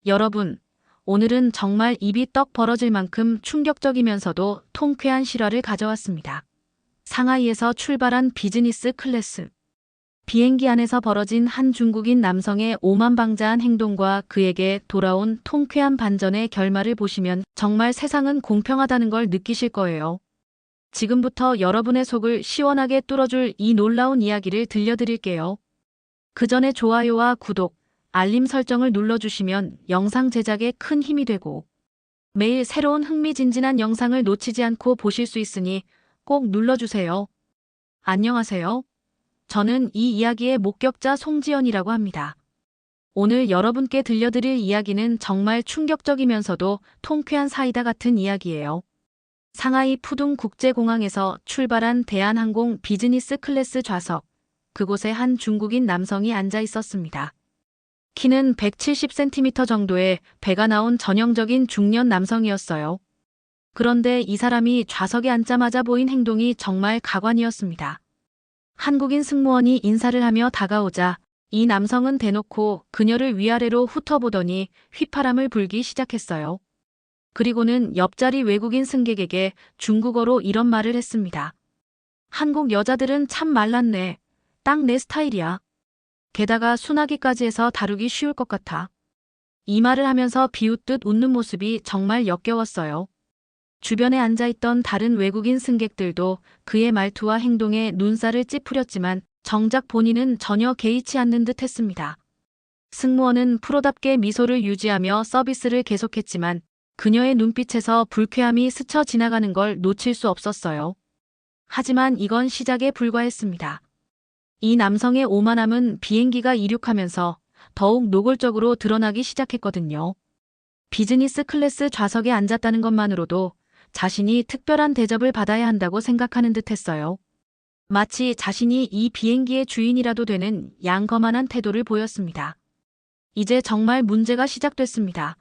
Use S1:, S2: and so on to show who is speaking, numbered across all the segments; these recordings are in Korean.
S1: 여러분, 오늘은 정말 입이 떡 벌어질 만큼 충격적이면서도 통쾌한 실화를 가져왔습니다. 상하이에서 출발한 비즈니스 클래스. 비행기 안에서 벌어진 한 중국인 남성의 오만방자한 행동과 그에게 돌아온 통쾌한 반전의 결말을 보시면 정말 세상은 공평하다는 걸 느끼실 거예요. 지금부터 여러분의 속을 시원하게 뚫어줄 이 놀라운 이야기를 들려드릴게요. 그 전에 좋아요와 구독, 알림 설정을 눌러주시면 영상 제작에 큰 힘이 되고 매일 새로운 흥미진진한 영상을 놓치지 않고 보실 수 있으니 꼭 눌러주세요. 안녕하세요. 저는 이 이야기의 목격자 송지연이라고 합니다. 오늘 여러분께 들려드릴 이야기는 정말 충격적이면서도 통쾌한 사이다 같은 이야기예요. 상하이 푸둥 국제공항에서 출발한 대한항공 비즈니스 클래스 좌석. 그곳에 한 중국인 남성이 앉아 있었습니다. 키는 170cm 정도의 배가 나온 전형적인 중년 남성이었어요. 그런데 이 사람이 좌석에 앉자마자 보인 행동이 정말 가관이었습니다. 한국인 승무원이 인사를 하며 다가오자 이 남성은 대놓고 그녀를 위아래로 훑어보더니 휘파람을 불기 시작했어요. 그리고는 옆자리 외국인 승객에게 중국어로 이런 말을 했습니다. 한국 여자들은 참 말랐네. 딱 내 스타일이야. 게다가 순하기까지 해서 다루기 쉬울 것 같아. 이 말을 하면서 비웃듯 웃는 모습이 정말 역겨웠어요. 주변에 앉아있던 다른 외국인 승객들도 그의 말투와 행동에 눈살을 찌푸렸지만 정작 본인은 전혀 개의치 않는 듯 했습니다. 승무원은 프로답게 미소를 유지하며 서비스를 계속했지만 그녀의 눈빛에서 불쾌함이 스쳐 지나가는 걸 놓칠 수 없었어요. 하지만 이건 시작에 불과했습니다. 이 남성의 오만함은 비행기가 이륙하면서 더욱 노골적으로 드러나기 시작했거든요. 비즈니스 클래스 좌석에 앉았다는 것만으로도 자신이 특별한 대접을 받아야 한다고 생각하는 듯 했어요. 마치 자신이 이 비행기의 주인이라도 되는 양거만한 태도를 보였습니다. 이제 정말 문제가 시작됐습니다.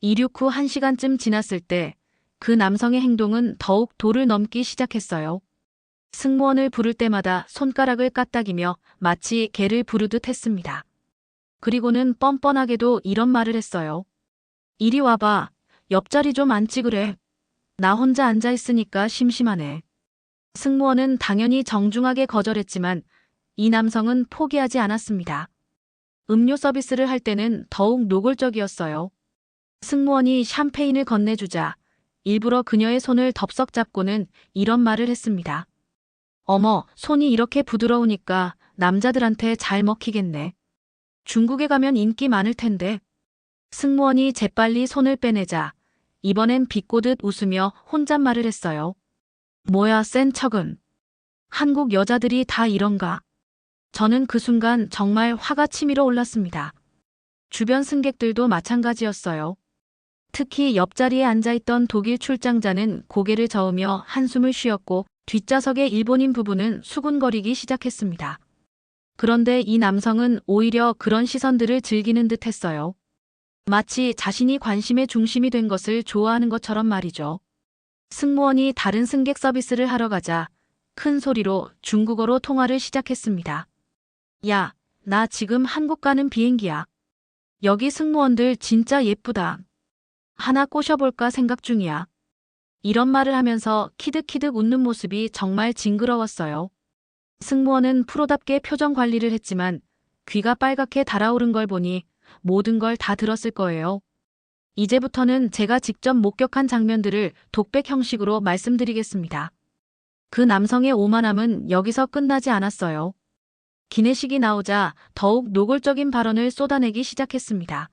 S1: 이륙 후 1시간쯤 지났을 때 그 남성의 행동은 더욱 도를 넘기 시작했어요. 승무원을 부를 때마다 손가락을 까딱이며 마치 개를 부르듯 했습니다. 그리고는 뻔뻔하게도 이런 말을 했어요. 이리 와봐. 옆자리 좀 앉지 그래. 나 혼자 앉아있으니까 심심하네. 승무원은 당연히 정중하게 거절했지만 이 남성은 포기하지 않았습니다. 음료 서비스를 할 때는 더욱 노골적이었어요. 승무원이 샴페인을 건네주자 일부러 그녀의 손을 덥석 잡고는 이런 말을 했습니다. 어머, 손이 이렇게 부드러우니까 남자들한테 잘 먹히겠네. 중국에 가면 인기 많을 텐데. 승무원이 재빨리 손을 빼내자 이번엔 비꼬듯 웃으며 혼잣말을 했어요. 뭐야 센 척은. 한국 여자들이 다 이런가. 저는 그 순간 정말 화가 치밀어 올랐습니다. 주변 승객들도 마찬가지였어요. 특히 옆자리에 앉아있던 독일 출장자는 고개를 저으며 한숨을 쉬었고 뒷좌석의 일본인 부부는 수군거리기 시작했습니다. 그런데 이 남성은 오히려 그런 시선들을 즐기는 듯 했어요. 마치 자신이 관심의 중심이 된 것을 좋아하는 것처럼 말이죠. 승무원이 다른 승객 서비스를 하러 가자 큰 소리로 중국어로 통화를 시작했습니다. 야, 나 지금 한국 가는 비행기야. 여기 승무원들 진짜 예쁘다. 하나 꼬셔볼까 생각 중이야. 이런 말을 하면서 키득키득 웃는 모습이 정말 징그러웠어요. 승무원은 프로답게 표정 관리를 했지만 귀가 빨갛게 달아오른 걸 보니 모든 걸 다 들었을 거예요. 이제부터는 제가 직접 목격한 장면들을 독백 형식으로 말씀드리겠습니다. 그 남성의 오만함은 여기서 끝나지 않았어요. 기내식이 나오자 더욱 노골적인 발언을 쏟아내기 시작했습니다.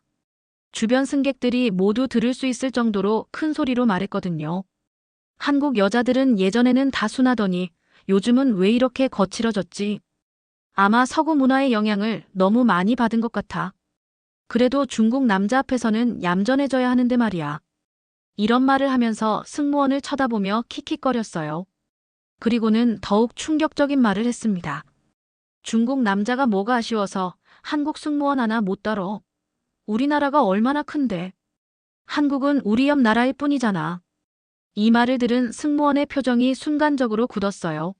S1: 주변 승객들이 모두 들을 수 있을 정도로 큰 소리로 말했거든요. 한국 여자들은 예전에는 다 순하더니 요즘은 왜 이렇게 거칠어졌지? 아마 서구 문화의 영향을 너무 많이 받은 것 같아. 그래도 중국 남자 앞에서는 얌전해져야 하는데 말이야. 이런 말을 하면서 승무원을 쳐다보며 킥킥거렸어요. 그리고는 더욱 충격적인 말을 했습니다. 중국 남자가 뭐가 아쉬워서 한국 승무원 하나 못 다뤄. 우리나라가 얼마나 큰데. 한국은 우리 옆 나라일 뿐이잖아. 이 말을 들은 승무원의 표정이 순간적으로 굳었어요.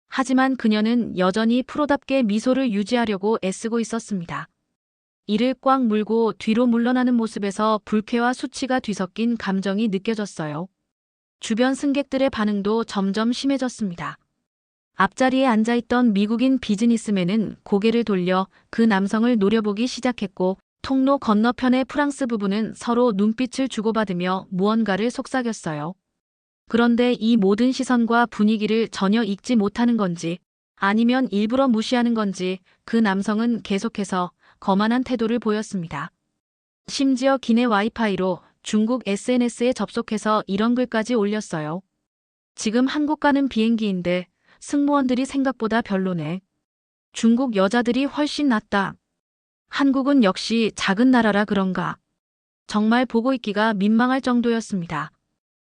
S1: 하지만 그녀는 여전히 프로답게 미소를 유지하려고 애쓰고 있었습니다. 이를 꽉 물고 뒤로 물러나는 모습에서 불쾌와 수치가 뒤섞인 감정이 느껴졌어요. 주변 승객들의 반응도 점점 심해졌습니다. 앞자리에 앉아있던 미국인 비즈니스맨은 고개를 돌려 그 남성을 노려보기 시작했고, 통로 건너편의 프랑스 부부는 서로 눈빛을 주고받으며 무언가를 속삭였어요. 그런데 이 모든 시선과 분위기를 전혀 읽지 못하는 건지, 아니면 일부러 무시하는 건지 그 남성은 계속해서 거만한 태도를 보였습니다. 심지어 기내 와이파이로 중국 SNS에 접속해서 이런 글까지 올렸어요. 지금 한국 가는 비행기인데 승무원들이 생각보다 별로네. 중국 여자들이 훨씬 낫다. 한국은 역시 작은 나라라 그런가. 정말 보고 있기가 민망할 정도였습니다.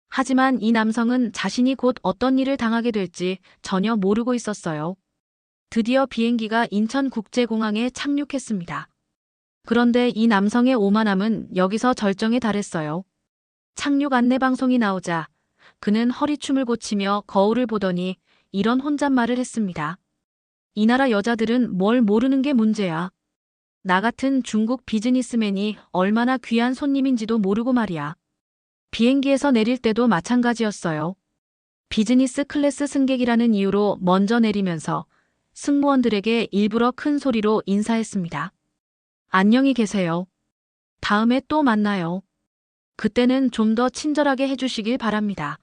S1: 하지만 이 남성은 자신이 곧 어떤 일을 당하게 될지 전혀 모르고 있었어요. 드디어 비행기가 인천국제공항에 착륙했습니다. 그런데 이 남성의 오만함은 여기서 절정에 달했어요. 착륙 안내 방송이 나오자 그는 허리춤을 고치며 거울을 보더니 이런 혼잣말을 했습니다. 이 나라 여자들은 뭘 모르는 게 문제야. 나 같은 중국 비즈니스맨이 얼마나 귀한 손님인지도 모르고 말이야. 비행기에서 내릴 때도 마찬가지였어요. 비즈니스 클래스 승객이라는 이유로 먼저 내리면서 승무원들에게 일부러 큰 소리로 인사했습니다. 안녕히 계세요. 다음에 또 만나요. 그때는 좀 더 친절하게 해주시길 바랍니다.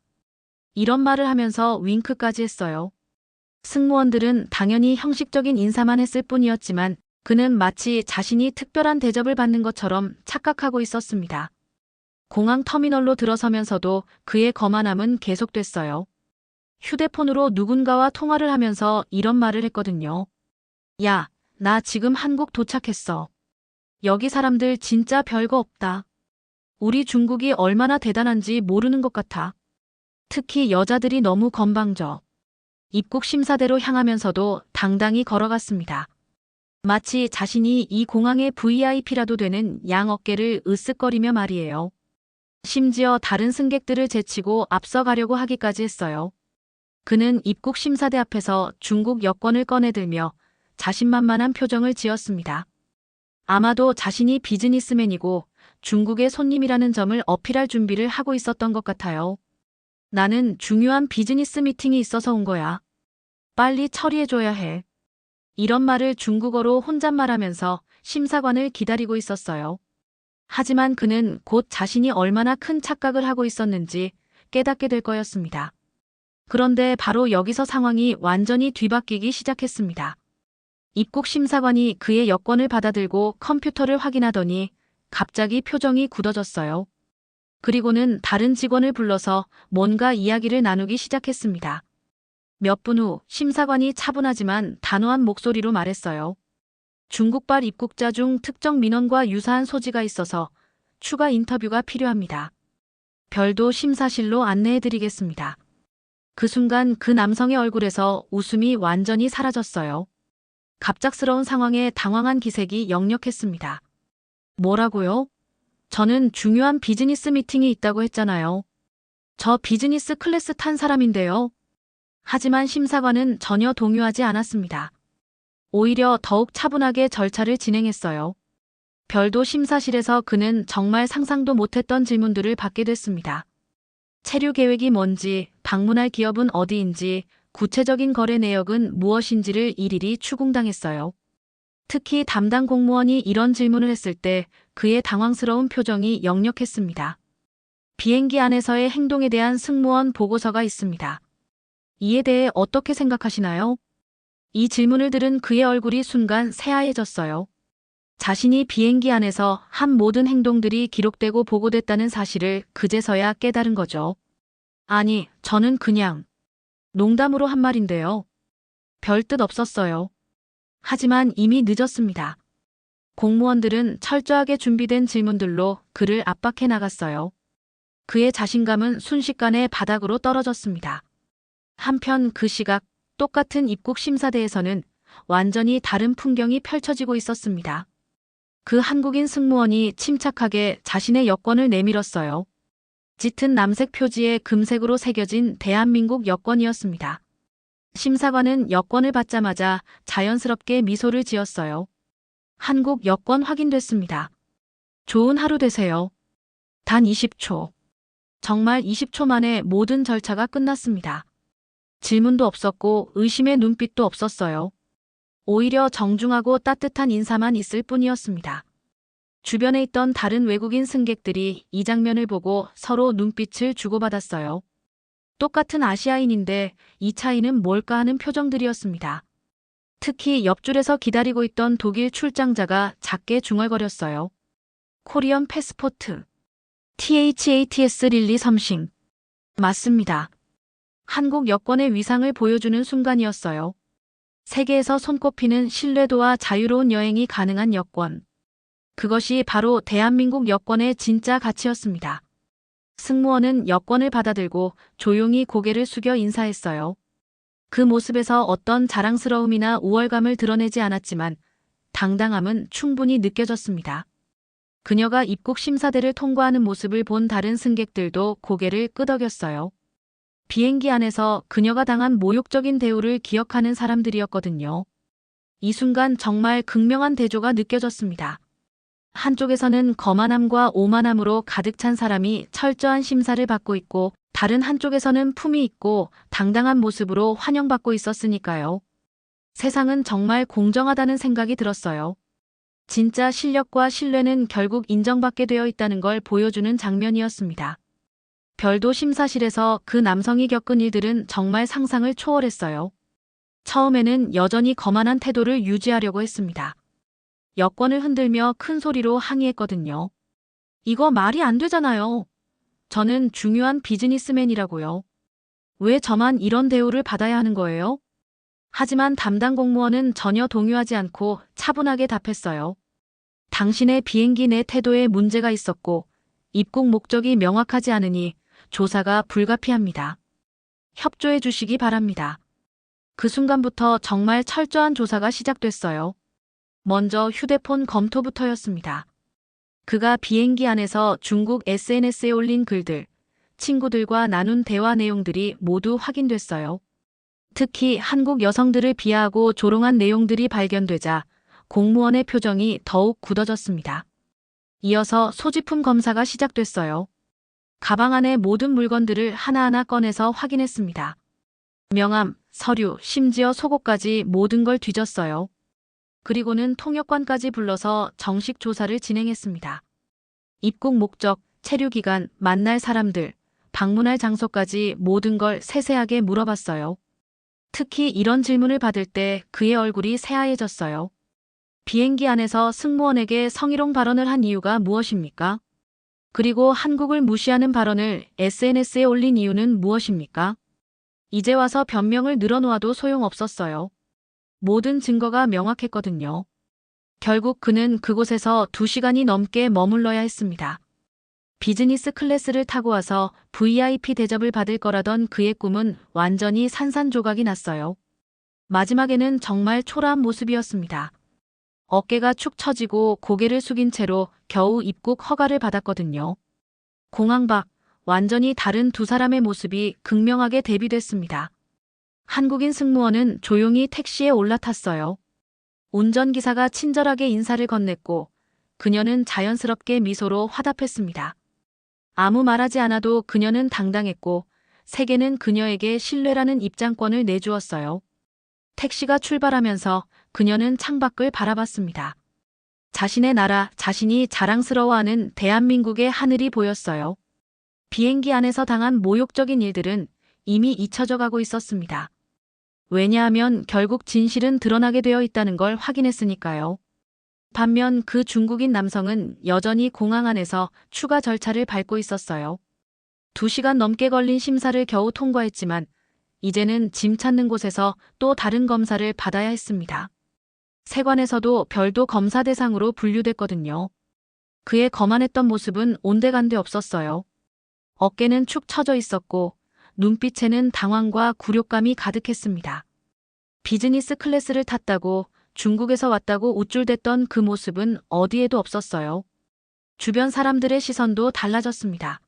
S1: 이런 말을 하면서 윙크까지 했어요. 승무원들은 당연히 형식적인 인사만 했을 뿐이었지만 그는 마치 자신이 특별한 대접을 받는 것처럼 착각하고 있었습니다. 공항 터미널로 들어서면서도 그의 거만함은 계속됐어요. 휴대폰으로 누군가와 통화를 하면서 이런 말을 했거든요. 야, 나 지금 한국 도착했어. 여기 사람들 진짜 별거 없다. 우리 중국이 얼마나 대단한지 모르는 것 같아. 특히 여자들이 너무 건방져. 입국 심사대로 향하면서도 당당히 걸어갔습니다. 마치 자신이 이 공항의 VIP라도 되는 양 어깨를 으쓱거리며 말이에요. 심지어 다른 승객들을 제치고 앞서가려고 하기까지 했어요. 그는 입국 심사대 앞에서 중국 여권을 꺼내들며 자신만만한 표정을 지었습니다. 아마도 자신이 비즈니스맨이고 중국의 손님이라는 점을 어필할 준비를 하고 있었던 것 같아요. 나는 중요한 비즈니스 미팅이 있어서 온 거야. 빨리 처리해줘야 해. 이런 말을 중국어로 혼잣말하면서 심사관을 기다리고 있었어요. 하지만 그는 곧 자신이 얼마나 큰 착각을 하고 있었는지 깨닫게 될 거였습니다. 그런데 바로 여기서 상황이 완전히 뒤바뀌기 시작했습니다. 입국 심사관이 그의 여권을 받아들고 컴퓨터를 확인하더니 갑자기 표정이 굳어졌어요. 그리고는 다른 직원을 불러서 뭔가 이야기를 나누기 시작했습니다. 몇 분 후 심사관이 차분하지만 단호한 목소리로 말했어요. 중국발 입국자 중 특정 민원과 유사한 소지가 있어서 추가 인터뷰가 필요합니다. 별도 심사실로 안내해드리겠습니다. 그 순간 그 남성의 얼굴에서 웃음이 완전히 사라졌어요. 갑작스러운 상황에 당황한 기색이 역력했습니다. 뭐라고요? 저는 중요한 비즈니스 미팅이 있다고 했잖아요. 저 비즈니스 클래스 탄 사람인데요. 하지만 심사관은 전혀 동요하지 않았습니다. 오히려 더욱 차분하게 절차를 진행했어요. 별도 심사실에서 그는 정말 상상도 못했던 질문들을 받게 됐습니다. 체류 계획이 뭔지, 방문할 기업은 어디인지, 구체적인 거래 내역은 무엇인지를 일일이 추궁당했어요. 특히 담당 공무원이 이런 질문을 했을 때 그의 당황스러운 표정이 역력했습니다. 비행기 안에서의 행동에 대한 승무원 보고서가 있습니다. 이에 대해 어떻게 생각하시나요? 이 질문을 들은 그의 얼굴이 순간 새하얘졌어요. 자신이 비행기 안에서 한 모든 행동들이 기록되고 보고됐다는 사실을 그제서야 깨달은 거죠. 아니, 저는 그냥 농담으로 한 말인데요. 별 뜻 없었어요. 하지만 이미 늦었습니다. 공무원들은 철저하게 준비된 질문들로 그를 압박해 나갔어요. 그의 자신감은 순식간에 바닥으로 떨어졌습니다. 한편 그 시각 똑같은 입국 심사대에서는 완전히 다른 풍경이 펼쳐지고 있었습니다. 그 한국인 승무원이 침착하게 자신의 여권을 내밀었어요. 짙은 남색 표지에 금색으로 새겨진 대한민국 여권이었습니다. 심사관은 여권을 받자마자 자연스럽게 미소를 지었어요. 한국 여권 확인됐습니다. 좋은 하루 되세요. 단 20초. 정말 20초 만에 모든 절차가 끝났습니다. 질문도 없었고 의심의 눈빛도 없었어요. 오히려 정중하고 따뜻한 인사만 있을 뿐이었습니다. 주변에 있던 다른 외국인 승객들이 이 장면을 보고 서로 눈빛을 주고받았어요. 똑같은 아시아인인데 이 차이는 뭘까 하는 표정들이었습니다. 특히 옆줄에서 기다리고 있던 독일 출장자가 작게 중얼거렸어요. 코리언 패스포트. THATS 릴리 섬싱. 맞습니다. 한국 여권의 위상을 보여주는 순간이었어요. 세계에서 손꼽히는 신뢰도와 자유로운 여행이 가능한 여권. 그것이 바로 대한민국 여권의 진짜 가치였습니다. 승무원은 여권을 받아들고 조용히 고개를 숙여 인사했어요. 그 모습에서 어떤 자랑스러움이나 우월감을 드러내지 않았지만 당당함은 충분히 느껴졌습니다. 그녀가 입국 심사대를 통과하는 모습을 본 다른 승객들도 고개를 끄덕였어요. 비행기 안에서 그녀가 당한 모욕적인 대우를 기억하는 사람들이었거든요. 이 순간 정말 극명한 대조가 느껴졌습니다. 한쪽에서는 거만함과 오만함으로 가득 찬 사람이 철저한 심사를 받고 있고 다른 한쪽에서는 품위 있고 당당한 모습으로 환영받고 있었으니까요. 세상은 정말 공정하다는 생각이 들었어요. 진짜 실력과 신뢰는 결국 인정받게 되어 있다는 걸 보여주는 장면이었습니다. 별도 심사실에서 그 남성이 겪은 일들은 정말 상상을 초월했어요. 처음에는 여전히 거만한 태도를 유지하려고 했습니다. 여권을 흔들며 큰 소리로 항의했거든요. 이거 말이 안 되잖아요. 저는 중요한 비즈니스맨이라고요. 왜 저만 이런 대우를 받아야 하는 거예요? 하지만 담당 공무원은 전혀 동요하지 않고 차분하게 답했어요. 당신의 비행기 내 태도에 문제가 있었고 입국 목적이 명확하지 않으니 조사가 불가피합니다. 협조해 주시기 바랍니다. 그 순간부터 정말 철저한 조사가 시작됐어요. 먼저 휴대폰 검토부터였습니다. 그가 비행기 안에서 중국 SNS에 올린 글들, 친구들과 나눈 대화 내용들이 모두 확인됐어요. 특히 한국 여성들을 비하하고 조롱한 내용들이 발견되자 공무원의 표정이 더욱 굳어졌습니다. 이어서 소지품 검사가 시작됐어요. 가방 안의 모든 물건들을 하나하나 꺼내서 확인했습니다. 명함, 서류, 심지어 속옷까지 모든 걸 뒤졌어요. 그리고는 통역관까지 불러서 정식 조사를 진행했습니다. 입국 목적, 체류 기간, 만날 사람들, 방문할 장소까지 모든 걸 세세하게 물어봤어요. 특히 이런 질문을 받을 때 그의 얼굴이 새하얘졌어요. 비행기 안에서 승무원에게 성희롱 발언을 한 이유가 무엇입니까? 그리고 한국을 무시하는 발언을 SNS에 올린 이유는 무엇입니까? 이제 와서 변명을 늘어놓아도 소용없었어요. 모든 증거가 명확했거든요. 결국 그는 그곳에서 2시간이 넘게 머물러야 했습니다. 비즈니스 클래스를 타고 와서 VIP 대접을 받을 거라던 그의 꿈은 완전히 산산조각이 났어요. 마지막에는 정말 초라한 모습이었습니다. 어깨가 축 처지고 고개를 숙인 채로 겨우 입국 허가를 받았거든요. 공항 밖 완전히 다른 두 사람의 모습이 극명하게 대비됐습니다. 한국인 승무원은 조용히 택시에 올라탔어요. 운전기사가 친절하게 인사를 건넸고 그녀는 자연스럽게 미소로 화답했습니다. 아무 말하지 않아도 그녀는 당당했고 세계는 그녀에게 신뢰라는 입장권을 내주었어요. 택시가 출발하면서 그녀는 창밖을 바라봤습니다. 자신의 나라, 자신이 자랑스러워하는 대한민국의 하늘이 보였어요. 비행기 안에서 당한 모욕적인 일들은 이미 잊혀져 가고 있었습니다. 왜냐하면 결국 진실은 드러나게 되어 있다는 걸 확인했으니까요. 반면 그 중국인 남성은 여전히 공항 안에서 추가 절차를 밟고 있었어요. 2시간 넘게 걸린 심사를 겨우 통과했지만 이제는 짐 찾는 곳에서 또 다른 검사를 받아야 했습니다. 세관에서도 별도 검사 대상으로 분류됐거든요. 그의 거만했던 모습은 온데간데 없었어요. 어깨는 축 처져 있었고 눈빛에는 당황과 굴욕감이 가득했습니다. 비즈니스 클래스를 탔다고 중국에서 왔다고 우쭐댔던 그 모습은 어디에도 없었어요. 주변 사람들의 시선도 달라졌습니다.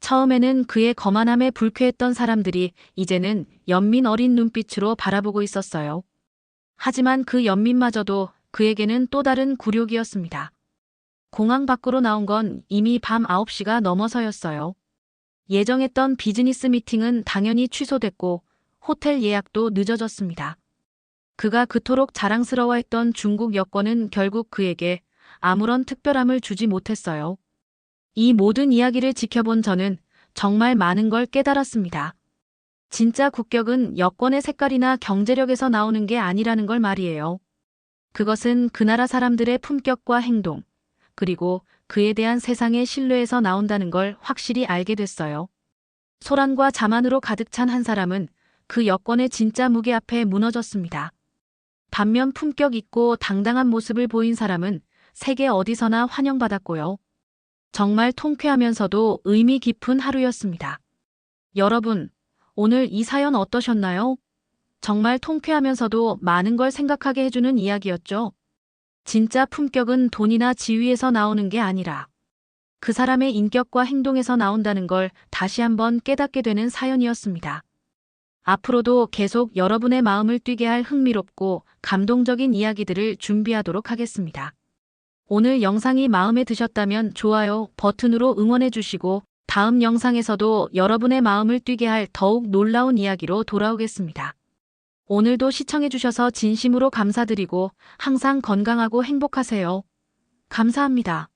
S1: 처음에는 그의 거만함에 불쾌했던 사람들이 이제는 연민 어린 눈빛으로 바라보고 있었어요. 하지만 그 연민마저도 그에게는 또 다른 굴욕이었습니다. 공항 밖으로 나온 건 이미 밤 9시가 넘어서였어요. 예정했던 비즈니스 미팅은 당연히 취소됐고 호텔 예약도 늦어졌습니다. 그가 그토록 자랑스러워했던 중국 여권은 결국 그에게 아무런 특별함을 주지 못했어요. 이 모든 이야기를 지켜본 저는 정말 많은 걸 깨달았습니다. 진짜 국격은 여권의 색깔이나 경제력에서 나오는 게 아니라는 걸 말이에요. 그것은 그 나라 사람들의 품격과 행동, 그리고 그에 대한 세상의 신뢰에서 나온다는 걸 확실히 알게 됐어요. 소란과 자만으로 가득 찬 한 사람은 그 여권의 진짜 무게 앞에 무너졌습니다. 반면 품격 있고 당당한 모습을 보인 사람은 세계 어디서나 환영받았고요. 정말 통쾌하면서도 의미 깊은 하루였습니다. 여러분, 오늘 이 사연 어떠셨나요? 정말 통쾌하면서도 많은 걸 생각하게 해주는 이야기였죠. 진짜 품격은 돈이나 지위에서 나오는 게 아니라 그 사람의 인격과 행동에서 나온다는 걸 다시 한번 깨닫게 되는 사연이었습니다. 앞으로도 계속 여러분의 마음을 뛰게 할 흥미롭고 감동적인 이야기들을 준비하도록 하겠습니다. 오늘 영상이 마음에 드셨다면 좋아요 버튼으로 응원해 주시고 다음 영상에서도 여러분의 마음을 뛰게 할 더욱 놀라운 이야기로 돌아오겠습니다. 오늘도 시청해 주셔서 진심으로 감사드리고 항상 건강하고 행복하세요. 감사합니다.